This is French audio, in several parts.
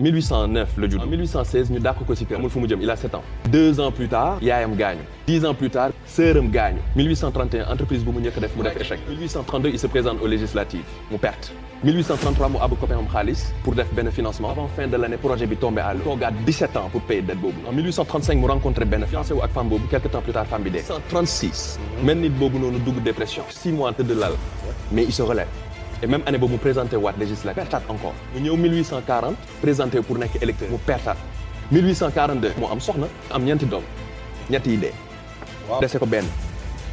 1809 le judd. En 1816 ñu dàq ko ci kër amul fu mu jëm il a 7 ans. 2 ans plus tard yaayam gaañu. 10 ans plus tard sœuram gaañu. 1831 entreprise bu mu njëkk def mu def échec. 1832 il se présente aux législatives mu perte. 1833 mu àbb copain am xaalis pour def benn financement. Avant fin de l'année projet bi tombé à l'eau. toogaat 17 ans pour payer dette boobu. En 1835 mu rencontré benn fiancé wu ak femme boobu quelque temps plus tard femme bi dee. 1836 mel nit boobu noonu dugg dépression. 6 mois tëdd lal mais il se relève. Et même année boobu mu présenté waat législative pertaat encore. mu ñëw 1840 présenté pour nekk électeur mu pertaat. 1842 mu am soxna am ñeenti doom ñetti yi dee. waaw dese ko benn.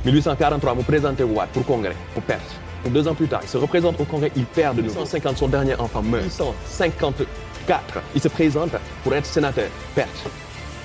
1843 mu présenté waat pour congrès mu perte. 2 ans plus tard il se représente au congrès il perd de nouveau. 1850 son dernier enfant meurt. 1854 il se présente pour être sénateur perte.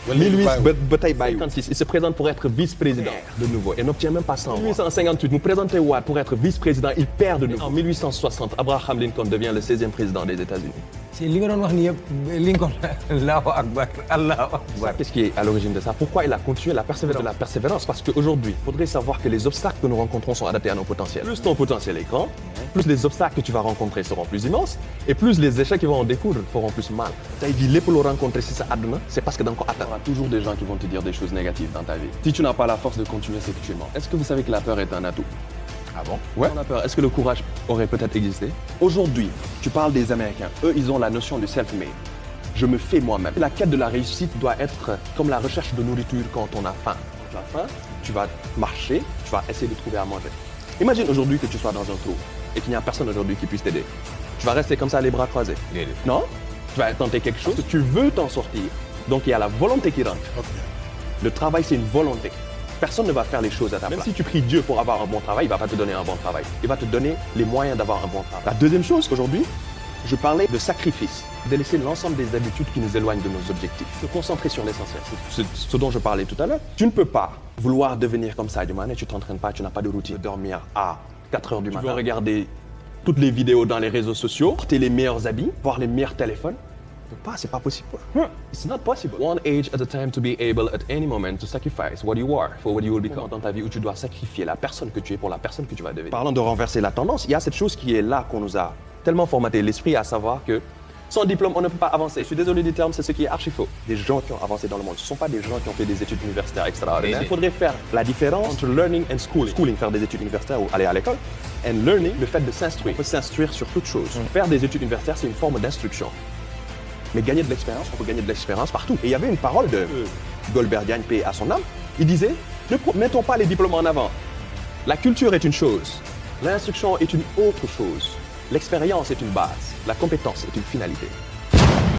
1856 il se présente pour être vice-président de nouveau et n'obtient même pas 100. 1858 mu présenté waat pour être vice-président il perd de nouveau. En 1860 Abraham Lincoln devient le 16e président des États-Unis. C'est li nga doon wax ni yëpp Lincoln. Allahu Akbar, Allahu Akbar. Qu'est-ce qui est à l'origine de ça? Pourquoi il a continué la persévérance? Parce qu'aujourd'hui, il faudrait savoir que les obstacles que nous rencontrons sont adaptés à nos potentiels. Plus ton potentiel est grand, plus les obstacles que tu vas rencontrer seront plus immenses, et plus les échecs qui vont en découdre feront plus mal. tey jii lépp loo rencontrer si sa àdduna, c'est parce que da nga ko atteindre. Il y aura toujours des gens qui vont te dire des choses négatives dans ta vie. Si tu n'as pas la force de continuer, c'est que tu mens. Est-ce que vous savez que la peur est un atout? Ah bon? Ouais. On a peur. Est-ce que le courage aurait peut-être existé? Aujourd'hui, tu parles des Américains. Eux, ils ont la notion de self-made. Je me fais moi-même. La quête de la réussite doit être comme la recherche de nourriture quand on a faim. Quand tu as faim, tu vas marcher, tu vas essayer de trouver à manger. Imagine aujourd'hui que tu sois dans un trou et qu'il n'y a personne aujourd'hui qui puisse t'aider. Tu vas rester comme ça les bras croisés. Non? Tu vas tenter quelque chose. Tu veux t'en sortir. Donc il y a la volonté qui rentre. Okay. Le travail, c'est une volonté. Personne ne va faire les choses à ta place. Même si tu pries Dieu pour avoir un bon travail, il ne va pas te donner un bon travail. Il va te donner les moyens d'avoir un bon travail. La deuxième chose, aujourd'hui, je parlais de sacrifice, de laisser l'ensemble des habitudes qui nous éloignent de nos objectifs. Se concentrer sur l'essentiel, c'est ce dont je parlais tout à l'heure. Tu ne peux pas vouloir devenir comme Sadio Mané, tu ne t'entraînes pas, tu n'as pas de routine. Dormir à 4 heures du matin. Tu veux regarder toutes les vidéos dans les réseaux sociaux, porter les meilleurs habits, voir les meilleurs téléphones. C'est pas possible. It's not possible. One age at a time to be able at any moment to sacrifice what you are for what you will become. Dans ta vie où tu dois sacrifier la personne que tu es pour la personne que tu vas devenir. Parlant de renverser la tendance, il y a cette chose qui est là qu'on nous a tellement formaté l'esprit à savoir que sans diplôme, on ne peut pas avancer. Je suis désolé du terme, c'est ce qui est archi faux. Des gens qui ont avancé dans le monde, ce ne sont pas des gens qui ont fait des études universitaires extraordinaires. Il faudrait faire la différence entre learning and schooling. Schooling, faire des études universitaires ou aller à l'école. And learning, le fait de s'instruire. On peut s'instruire sur toute chose. Faire des études universitaires, c'est une forme d'instruction. Mais gagner de l'expérience, on peut gagner de l'expérience partout. Et il y avait une parole de Golbert Diagne, paix à son âme. Il disait, ne mettons pas les diplômes en avant. La culture est une chose. L'instruction est une autre chose. L'expérience est une base. La compétence est une finalité.